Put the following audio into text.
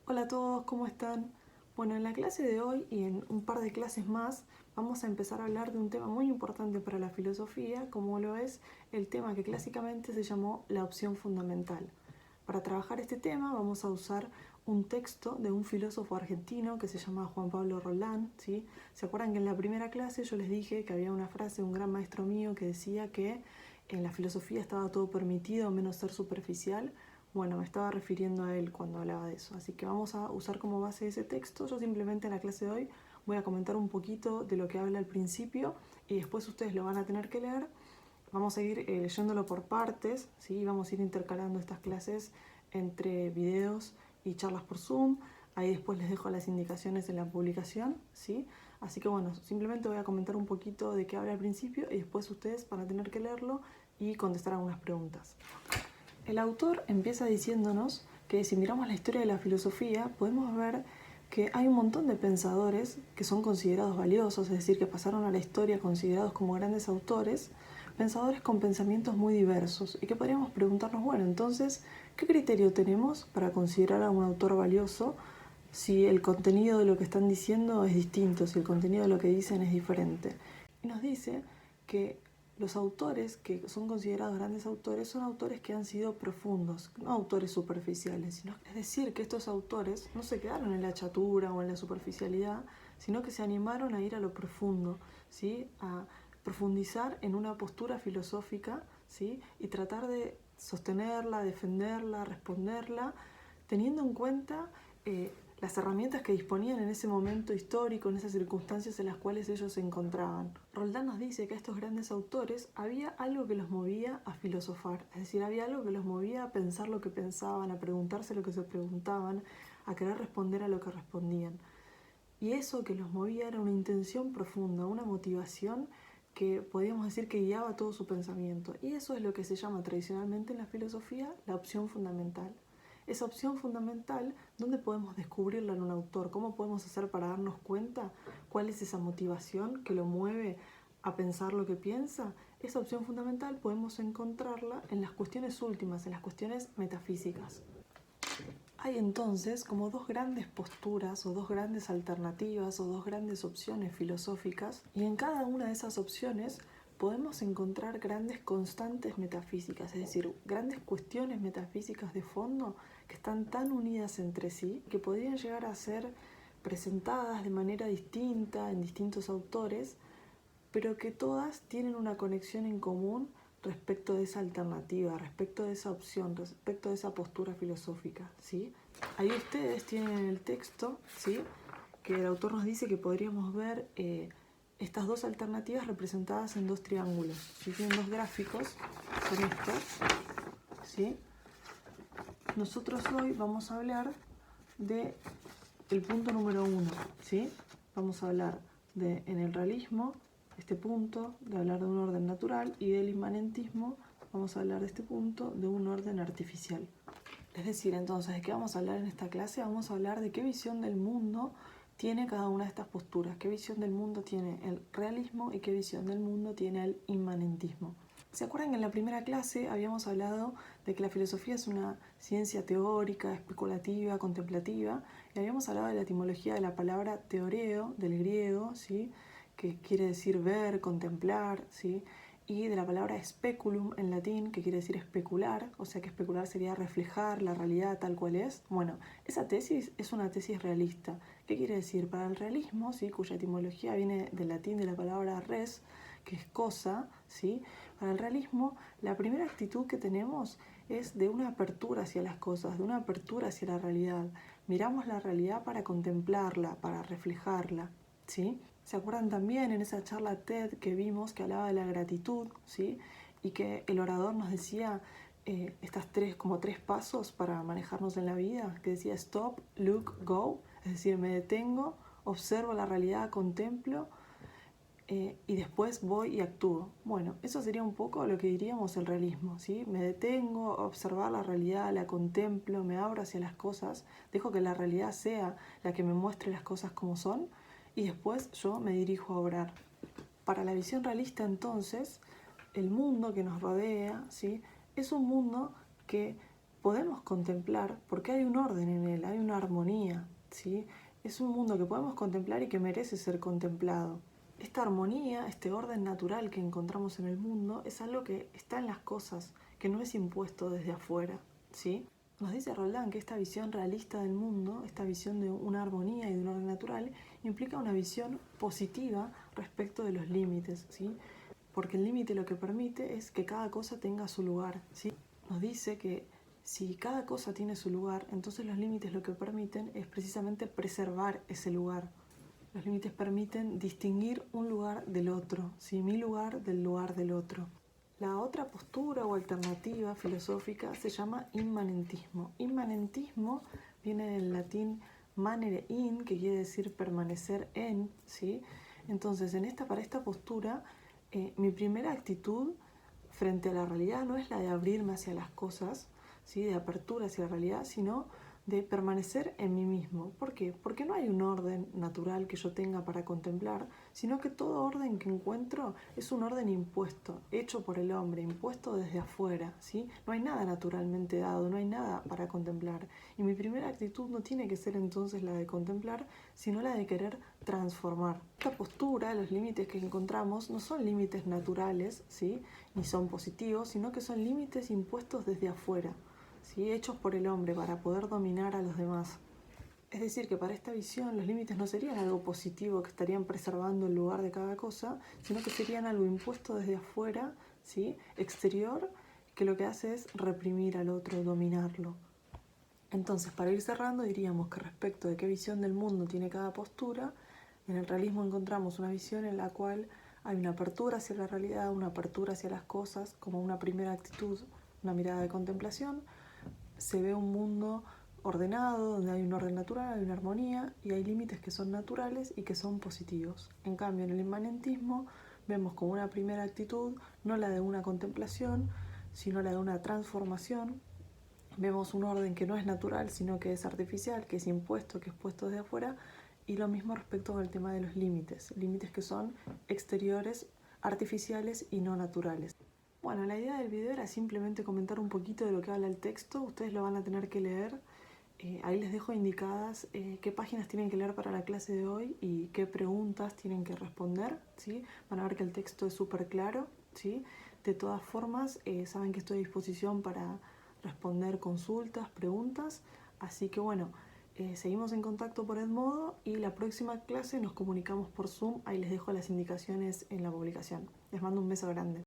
Hola a todos, ¿cómo están? Bueno, en la clase de hoy y en un par de clases más vamos a empezar a hablar de un tema muy importante para la filosofía, como lo es el tema que clásicamente se llamó la opción fundamental. Para trabajar este tema vamos a usar un texto de un filósofo argentino que se llama Juan Pablo Roldán, ¿sí? ¿Se acuerdan que en la primera clase yo les dije que había una frase de un gran maestro mío que decía que en la filosofía estaba todo permitido menos ser superficial? Bueno, me estaba refiriendo a él cuando hablaba de eso, así que vamos a usar como base ese texto. Yo simplemente en la clase de hoy voy a comentar un poquito de lo que habla al principio y después ustedes lo van a tener que leer. Vamos a ir leyéndolo por partes, ¿sí? Vamos a ir intercalando estas clases entre videos y charlas por Zoom. Ahí después les dejo las indicaciones en la publicación, ¿sí? Así que bueno, simplemente voy a comentar un poquito de qué habla al principio y después ustedes van a tener que leerlo y contestar algunas preguntas. El autor empieza diciéndonos que si miramos la historia de la filosofía podemos ver que hay un montón de pensadores que son considerados valiosos, es decir, que pasaron a la historia considerados como grandes autores, pensadores con pensamientos muy diversos y que podríamos preguntarnos, bueno, entonces, ¿qué criterio tenemos para considerar a un autor valioso si el contenido de lo que están diciendo es distinto, si el contenido de lo que dicen es diferente? Y nos dice que los autores que son considerados grandes autores son autores que han sido profundos, no autores superficiales, sino, es decir, que estos autores no se quedaron en la chatura o en la superficialidad, sino que se animaron a ir a lo profundo, ¿sí? A profundizar en una postura filosófica, ¿sí? Y tratar de sostenerla, defenderla, responderla, teniendo en cuenta las herramientas que disponían en ese momento histórico, en esas circunstancias en las cuales ellos se encontraban. Roldán nos dice que a estos grandes autores había algo que los movía a filosofar, es decir, había algo que los movía a pensar lo que pensaban, a preguntarse lo que se preguntaban, a querer responder a lo que respondían. Y eso que los movía era una intención profunda, una motivación que podríamos decir que guiaba todo su pensamiento. Y eso es lo que se llama tradicionalmente en la filosofía la opción fundamental. Esa opción fundamental, ¿dónde podemos descubrirla en un autor? ¿Cómo podemos hacer para darnos cuenta cuál es esa motivación que lo mueve a pensar lo que piensa? Esa opción fundamental podemos encontrarla en las cuestiones últimas, en las cuestiones metafísicas. Hay entonces como dos grandes posturas o dos grandes alternativas o dos grandes opciones filosóficas y en cada una de esas opciones podemos encontrar grandes constantes metafísicas, es decir, grandes cuestiones metafísicas de fondo que están tan unidas entre sí que podrían llegar a ser presentadas de manera distinta en distintos autores, pero que todas tienen una conexión en común respecto de esa alternativa, respecto de esa opción, respecto de esa postura filosófica, ¿sí? Ahí ustedes tienen en el texto, ¿sí?, que el autor nos dice que podríamos ver estas dos alternativas representadas en dos triángulos, ¿sí? Tienen dos gráficos, son estos, ¿sí? Nosotros hoy vamos a hablar de el punto número 1, ¿sí? Vamos a hablar de, en el realismo, este punto, de hablar de un orden natural, y del inmanentismo vamos a hablar de este punto, de un orden artificial. Es decir, entonces, ¿de qué vamos a hablar en esta clase? Vamos a hablar de qué visión del mundo tiene cada una de estas posturas, qué visión del mundo tiene el realismo y qué visión del mundo tiene el inmanentismo. ¿Se acuerdan que en la primera clase habíamos hablado de que la filosofía es una ciencia teórica, especulativa, contemplativa? Y habíamos hablado de la etimología de la palabra teoreo, del griego, ¿sí?, que quiere decir ver, contemplar, ¿sí?, y de la palabra speculum en latín, que quiere decir especular, o sea que especular sería reflejar la realidad tal cual es. Bueno, esa tesis es una tesis realista. ¿Qué quiere decir? Para el realismo, ¿sí?, cuya etimología viene del latín de la palabra res, que es cosa, ¿sí?, para el realismo, la primera actitud que tenemos es de una apertura hacia las cosas, de una apertura hacia la realidad. Miramos la realidad para contemplarla, para reflejarla, ¿sí? ¿Se acuerdan también en esa charla TED que vimos que hablaba de la gratitud, ¿sí?, y que el orador nos decía estas como tres pasos para manejarnos en la vida, que decía stop, look, go, es decir, me detengo, observo la realidad, contemplo, y después voy y actúo. Bueno, eso sería un poco lo que diríamos el realismo, ¿sí? Me detengo a observar la realidad, la contemplo, me abro hacia las cosas, dejo que la realidad sea la que me muestre las cosas como son y después yo me dirijo a obrar. Para la visión realista, entonces, el mundo que nos rodea, ¿sí?, es un mundo que podemos contemplar porque hay un orden en él, hay una armonía, ¿sí? Es un mundo que podemos contemplar y que merece ser contemplado. Esta armonía, este orden natural que encontramos en el mundo, es algo que está en las cosas, que no es impuesto desde afuera, ¿sí? Nos dice Roldán que esta visión realista del mundo, esta visión de una armonía y de un orden natural, implica una visión positiva respecto de los límites, ¿sí? Porque el límite lo que permite es que cada cosa tenga su lugar, ¿sí? Nos dice que si cada cosa tiene su lugar, entonces los límites lo que permiten es precisamente preservar ese lugar. Los límites permiten distinguir un lugar del otro, ¿sí? Mi lugar del lugar del otro. La otra postura o alternativa filosófica se llama inmanentismo. Inmanentismo viene del latín manere in, que quiere decir permanecer en, ¿sí? Entonces, para esta postura, mi primera actitud frente a la realidad no es la de abrirme hacia las cosas, ¿sí? De apertura hacia la realidad, sino de permanecer en mí mismo. ¿Por qué? Porque no hay un orden natural que yo tenga para contemplar, sino que todo orden que encuentro es un orden impuesto, hecho por el hombre, impuesto desde afuera, ¿sí? No hay nada naturalmente dado, no hay nada para contemplar. Y mi primera actitud no tiene que ser entonces la de contemplar, sino la de querer transformar. Esta postura, los límites que encontramos, no son límites naturales, ¿sí? Ni son positivos, sino que son límites impuestos desde afuera, ¿sí? Hechos por el hombre para poder dominar a los demás. Es decir, que para esta visión los límites no serían algo positivo que estarían preservando el lugar de cada cosa, sino que serían algo impuesto desde afuera, ¿sí? Exterior, que lo que hace es reprimir al otro, dominarlo. Entonces, para ir cerrando, diríamos que respecto de qué visión del mundo tiene cada postura, en el realismo encontramos una visión en la cual hay una apertura hacia la realidad, una apertura hacia las cosas, como una primera actitud, una mirada de contemplación. Se ve un mundo ordenado, donde hay un orden natural, hay una armonía y hay límites que son naturales y que son positivos. En cambio, en el inmanentismo vemos como una primera actitud, no la de una contemplación, sino la de una transformación. Vemos un orden que no es natural, sino que es artificial, que es impuesto, que es puesto desde afuera, y lo mismo respecto al tema de los límites que son exteriores, artificiales y no naturales. Bueno, la idea del video era simplemente comentar un poquito de lo que habla el texto, ustedes lo van a tener que leer. Ahí les dejo indicadas qué páginas tienen que leer para la clase de hoy y qué preguntas tienen que responder, ¿sí? Van a ver que el texto es súper claro, ¿sí? De todas formas, saben que estoy a disposición para responder consultas, preguntas, así que bueno, seguimos en contacto por Edmodo y la próxima clase nos comunicamos por Zoom, ahí les dejo las indicaciones en la publicación. Les mando un beso grande.